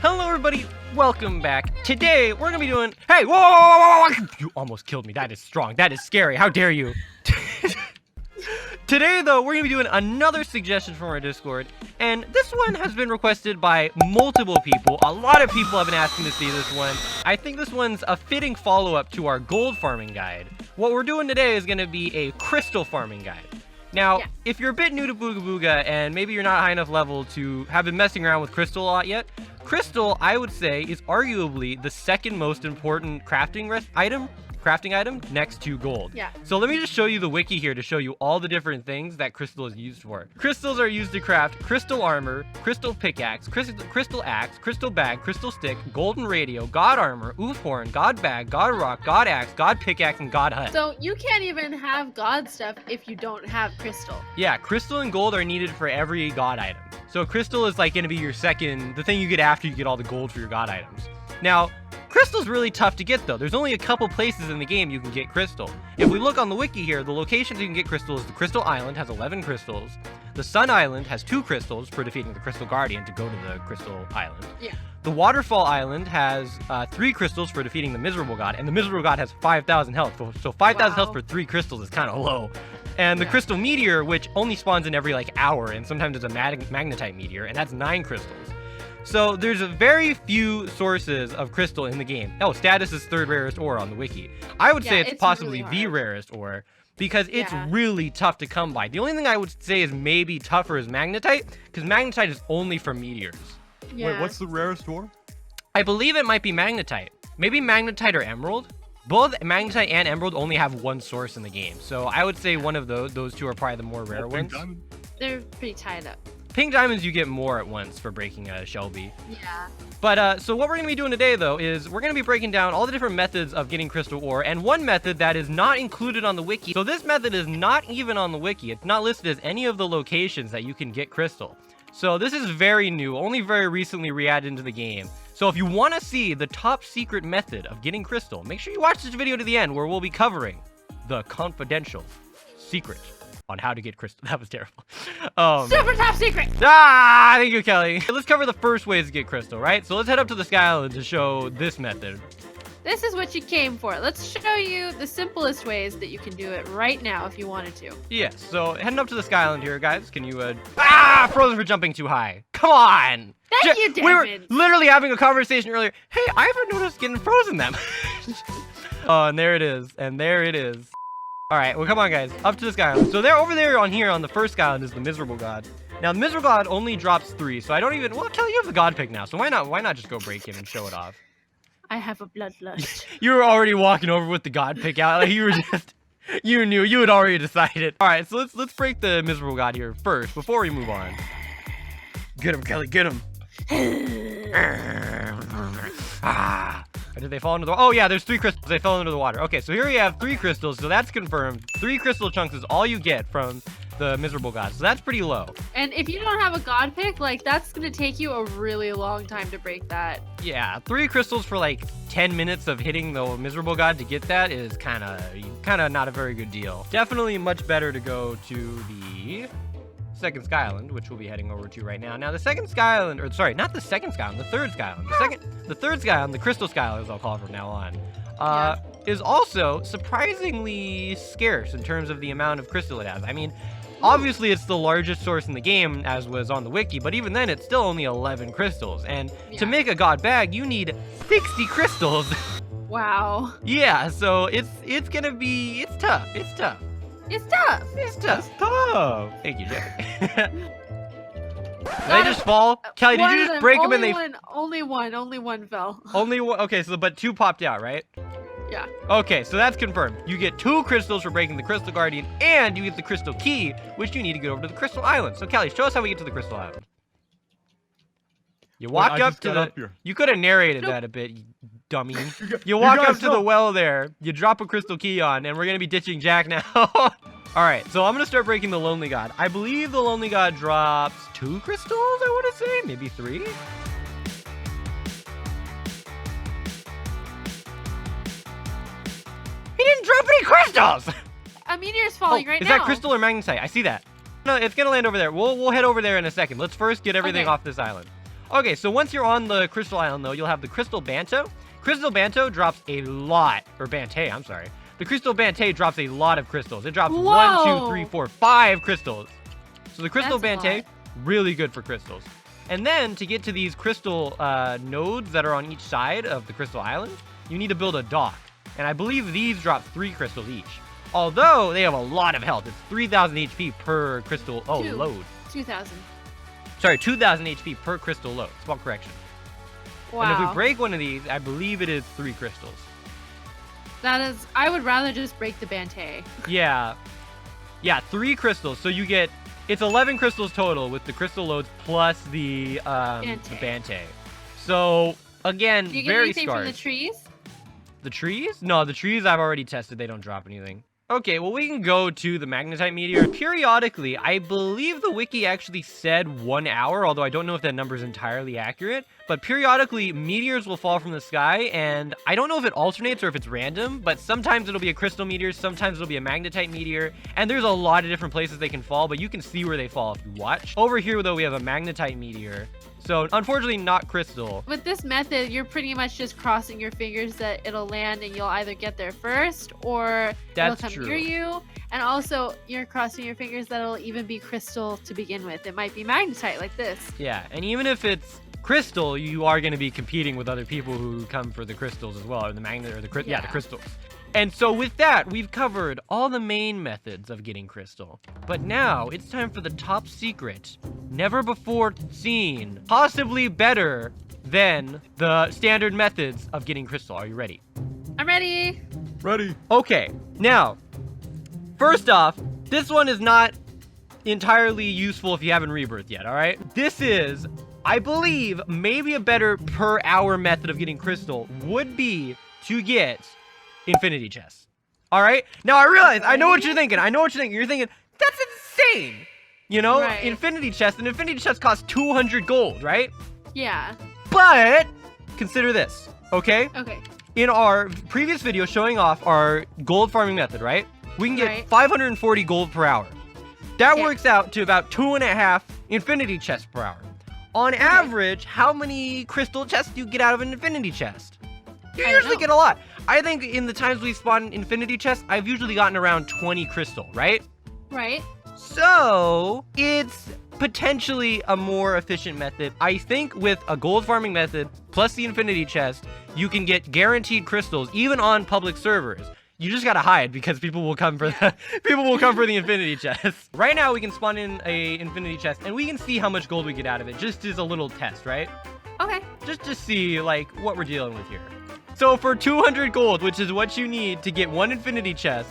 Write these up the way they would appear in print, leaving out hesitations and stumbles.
Hello everybody, welcome back. Today, we're gonna be doing... Hey, whoa! You almost killed me. That is strong. That is scary. How dare you? Today, though, we're gonna be doing another suggestion from our Discord. And this one has been requested by multiple people. A lot of people have been asking to see this one. I think this one's a fitting follow-up to our gold farming guide. What we're doing today is gonna be a crystal farming guide. Now, if you're a bit new to Booga Booga and maybe you're not high enough level to have been messing around with crystal a lot yet, crystal, I would say, is arguably the second most important crafting item next to gold. Yeah. So let me just show you the wiki here to show you all the different things that crystal is used for. Crystals are used to craft crystal armor, crystal pickaxe, crystal axe, crystal bag, crystal stick, golden radio, god armor, oof horn, god bag, god rock, god axe, god pickaxe, and god hut. So you can't even have god stuff if you don't have crystal. Yeah, crystal and gold are needed for every god item. So crystal is like going to be your the thing you get after you get all the gold for your god items. Now, crystal's really tough to get though. There's only a couple places in the game you can get crystal. If we look on the wiki here, the locations you can get crystal is the Crystal Island has 11 crystals. The Sun Island has 2 crystals for defeating the Crystal Guardian to go to the Crystal Island. Yeah. The Waterfall Island has 3 crystals for defeating the Miserable God, and the Miserable God has 5,000 health. So 5,000 health for 3 crystals is kind of low. And the Crystal Meteor, which only spawns in every hour, and sometimes it's a magnetite meteor, and that's 9 crystals. So there's a very few sources of crystal in the game. Oh, status is 3rd rarest ore on the wiki. I would say it's possibly really the rarest ore because it's really tough to come by. The only thing I would say is maybe tougher is magnetite, because magnetite is only for meteors. Yeah. Wait, what's the rarest ore? I believe it might be magnetite. Maybe magnetite or emerald. Both magnetite and emerald only have 1 source in the game. So I would say one of those two are probably the more rare ones. Diamond? They're pretty tied up. Pink diamonds you get more at once for breaking a Shelby. Yeah. But so what we're going to be doing today though is we're going to be breaking down all the different methods of getting crystal ore, and one method that is not included on the wiki. So this method is not even on the wiki. It's not listed as any of the locations that you can get crystal. So this is very new, only very recently re-added into the game. So if you want to see the top secret method of getting crystal, make sure you watch this video to the end where we'll be covering the confidential secret on how to get crystal. That was terrible. Super top secret! Ah, thank you, Kelly. Let's cover the first ways to get crystal, right? So let's head up to the Sky Island to show this method. This is what you came for. Let's show you the simplest ways that you can do it right now if you wanted to. Yes, so heading up to the Sky Island here, guys. Can you, frozen for jumping too high. Come on! Thank you, Devin! We were literally having a conversation earlier. Hey, I haven't noticed getting frozen them. Oh, and there it is. And there it is. All right, well, come on, guys. Up to the Sky Island. So there, over there on here on the first Sky Island is the Miserable God. Now, the Miserable God only drops 3, so I don't even... Well, Kelly, you have the God pick now, so why not just go break him and show it off? I have a bloodlust. You were already walking over with the God pick out. Like, you were just... You knew. You had already decided. All right, so let's break the Miserable God here first before we move on. Get him, Kelly. Get him. Or did they fall into the... Oh, yeah, there's 3 crystals. They fell into the water. Okay, so here we have 3 crystals, so that's confirmed. 3 crystal chunks is all you get from the Miserable God, so that's pretty low. And if you don't have a God pick, that's going to take you a really long time to break that. Yeah, 3 crystals for 10 minutes of hitting the Miserable God to get that is kind of not a very good deal. Definitely much better to go to the second Sky Island, which we'll be heading over to right now. Now, the second Sky Island, or sorry, not the second Sky Island, the third Sky Island. The third Sky Island, the Crystal Sky Island, as I'll call it from now on, is also surprisingly scarce in terms of the amount of crystal it has. I mean, obviously it's the largest source in the game, as was on the wiki, but even then, it's still only 11 crystals. And to make a God bag, you need 60 crystals. Wow. Yeah, so it's gonna be, it's tough. It's tough. It's tough. It's tough. Thank you, Jack. Did they just fall? Kelly, did you just break them and they... Only one fell. Only one? Okay, so but 2 popped out, right? Yeah. Okay, so that's confirmed. You get 2 crystals for breaking the Crystal Guardian, and you get the Crystal Key, which you need to get over to the Crystal Island. So Kelly, show us how we get to the Crystal Island. You walk up to the... You could have narrated that a bit, you dummy. You walk up to the well there, you drop a Crystal Key on, and we're going to be ditching Jack now. Alright, so I'm going to start breaking the Lonely God. I believe the Lonely God drops 2 crystals, I want to say. Maybe 3? He didn't drop any crystals! A meteor's falling right now. Is that crystal or magnetite? I see that. No, it's going to land over there. We'll head over there in a second. Let's first get everything off this island. Okay, so once you're on the Crystal Island, though, you'll have the Crystal Banto. Crystal Banto drops a lot, or Bantay, I'm sorry. The Crystal Bantay drops a lot of crystals. It drops Whoa. 1, 2, 3, 4, 5 crystals. So the Crystal That's a Bantay, lot. really good for crystals. And then to get to these crystal nodes that are on each side of the Crystal Island, you need to build a dock. And I believe these drop 3 crystals each. Although they have a lot of health. It's 3,000 HP per crystal load. 2,000. Sorry, 2,000 HP per crystal load. Small correction. Wow. And if we break one of these, I believe it is 3 crystals. That is, I would rather just break the Bantay. Yeah. Yeah, 3 crystals. So you get, it's 11 crystals total with the crystal loads plus the Bantay. So, again, Do you get very anything scarce. from the trees? The trees? No, the trees I've already tested. They don't drop anything. Okay, well, we can go to the magnetite meteor. Periodically, I believe the wiki actually said 1 hour, although I don't know if that number is entirely accurate. But periodically, meteors will fall from the sky, and I don't know if it alternates or if it's random, but sometimes it'll be a crystal meteor, sometimes it'll be a magnetite meteor, and there's a lot of different places they can fall, but you can see where they fall if you watch. Over here, though, we have a magnetite meteor. So, unfortunately, not crystal. With this method, you're pretty much just crossing your fingers that it'll land and you'll either get there first or That's it'll come true. near you. And also, you're crossing your fingers that it'll even be crystal to begin with. It might be magnetite like this. Yeah, and even if it's crystal, you are going to be competing with other people who come for the crystals as well, or the magnet, or the the crystals. And so with that, we've covered all the main methods of getting crystal. But now it's time for the top secret, never before seen, possibly better than the standard methods of getting crystal. Are you ready? I'm ready. Ready. Okay, now, first off, this one is not entirely useful if you haven't rebirthed yet, all right? This is, I believe, maybe a better per hour method of getting crystal would be to get infinity chests. All right? Now, I realize, I know what you're thinking. You're thinking, that's insane. You know, Right. infinity chest, and infinity chest costs 200 gold, right? Yeah. But consider this, okay? Okay. In our previous video showing off our gold farming method, right? We can get Right. 540 gold per hour. That Yeah. works out to about 2.5 infinity chests per hour. On average, how many crystal chests do you get out of an infinity chest? You I don't usually know. get a lot. I think in the times we spawned infinity chests, I've usually gotten around 20 crystal, right? Right. So, it's potentially a more efficient method. I think with a gold farming method plus the infinity chest, you can get guaranteed crystals even on public servers. You just gotta hide because people will come for the infinity chest. Right now we can spawn in a infinity chest and we can see how much gold we get out of it just as a little test, right? Okay. Just to see like what we're dealing with here. So for 200 gold, which is what you need to get one infinity chest,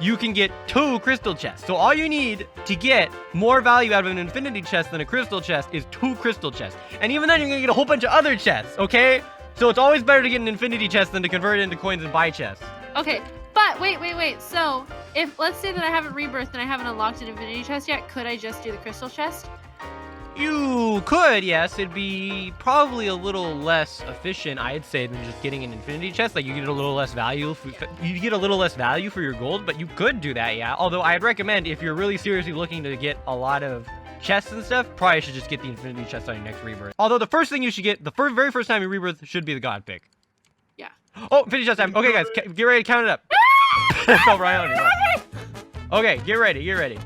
you can get 2 crystal chests. So all you need to get more value out of an infinity chest than a crystal chest is 2 crystal chests. And even then you're gonna get a whole bunch of other chests, okay? So it's always better to get an infinity chest than to convert it into coins and buy chests. Okay. But wait. So, if let's say that I haven't rebirthed and I haven't unlocked an infinity chest yet, could I just do the crystal chest? You could, yes. It'd be probably a little less efficient, I'd say, than just getting an infinity chest. Like, you get a little less value. You get a little less value for your gold, but you could do that, yeah. Although, I'd recommend, if you're really seriously looking to get a lot of chests and stuff, probably should just get the infinity chest on your next rebirth. Although, the first thing you should get, the very first time you rebirth, should be the god pick. Yeah. Oh, infinity chest time. Okay, guys, get ready to count it up. Fell right on you. Okay, get ready.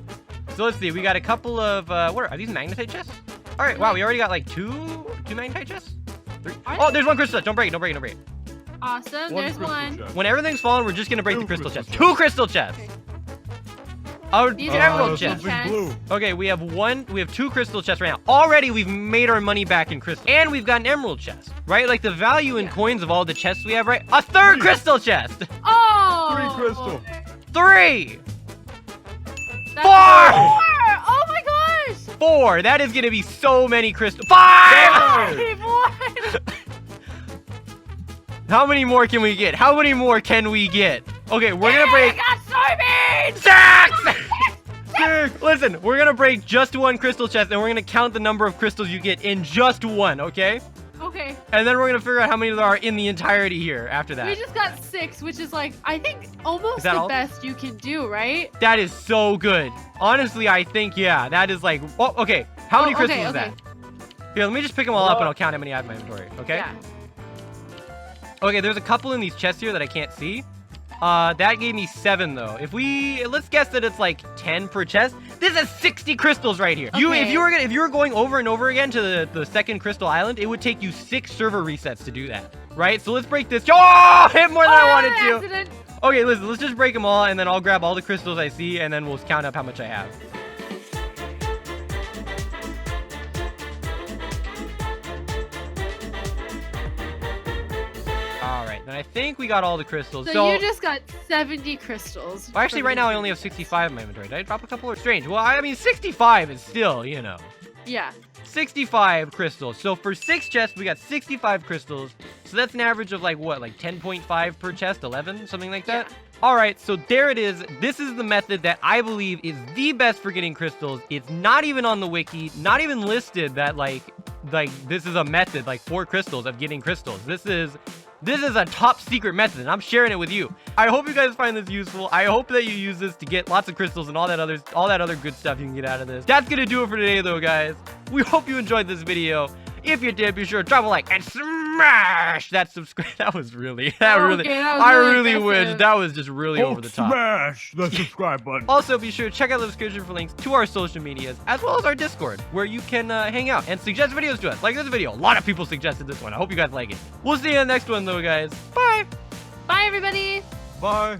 So let's see, we got a couple of, what are these magnetite chests? All right, wow, we already got like two magnetite chests? 3. Oh, there's one crystal chest. Don't break it. Awesome. One There's crystal one. chest. When everything's fallen, we're just gonna break the 2 crystal crystal chest. 2 crystal chests. Okay. Oh, These are emerald crystal chest. chests. Blue. Okay, we have 2 crystal chests right now. Already, we've made our money back in crystal. And we've got an emerald chest, right? Like, the value in coins of all the chests we have, right? A 3rd crystal chest! Oh! 3 crystal. 3! That's 4! 4! Oh my gosh! 4! That is gonna be so many crystal. 5! What? How many more can we get? Okay, we're gonna break I got soybeans! 6! Listen, we're gonna break just 1 crystal chest and we're gonna count the number of crystals you get in just 1, okay? Okay. And then we're gonna figure out how many there are in the entirety here after We that. just got 6, which is like, I think almost Is that the all? best you can do, right? That is so good. Honestly, I think, yeah, that is like, oh, okay. How many crystals is that? Here, let me just pick them all up and I'll count how many I have in my inventory. Okay. Yeah. Okay, there's a couple in these chests here that I can't see. That gave me 7 though. Let's guess that it's like 10 per chest. This is 60 crystals right here. Okay. If you were going over and over again to the second crystal island, it would take you 6 server resets to do that. Right? So let's break this. Oh, hit more than I wanted to. Accident. Okay, listen, let's just break them all and then I'll grab all the crystals I see and then we'll count up how much I have. All right, then I think we got all the crystals. So you just got 70 crystals. Well, actually, right now I only have 65 in my inventory. Did I drop a couple or strange? Well, I mean, 65 is still, you know. Yeah. 65 crystals. So for 6 chests, we got 65 crystals. So that's an average of like what, like 10.5 per chest, 11, something like that? Yeah. All right, so there it is. This is the method that I believe is the best for getting crystals. It's not even on the wiki, not even listed that like this is a method, like 4 crystals of getting crystals. This is a top secret method, and I'm sharing it with you. I hope you guys find this useful. I hope that you use this to get lots of crystals and all that other good stuff you can get out of this. That's gonna do it for today, though, guys. We hope you enjoyed this video. If you did, be sure to drop a like and smash that subscribe. That was really, I really wish that was just really over the top. Smash the subscribe button. Also, be sure to check out the description for links to our social medias, as well as our Discord, where you can hang out and suggest videos to us. Like this video. A lot of people suggested this one. I hope you guys like it. We'll see you in the next one, though, guys. Bye. Bye, everybody. Bye.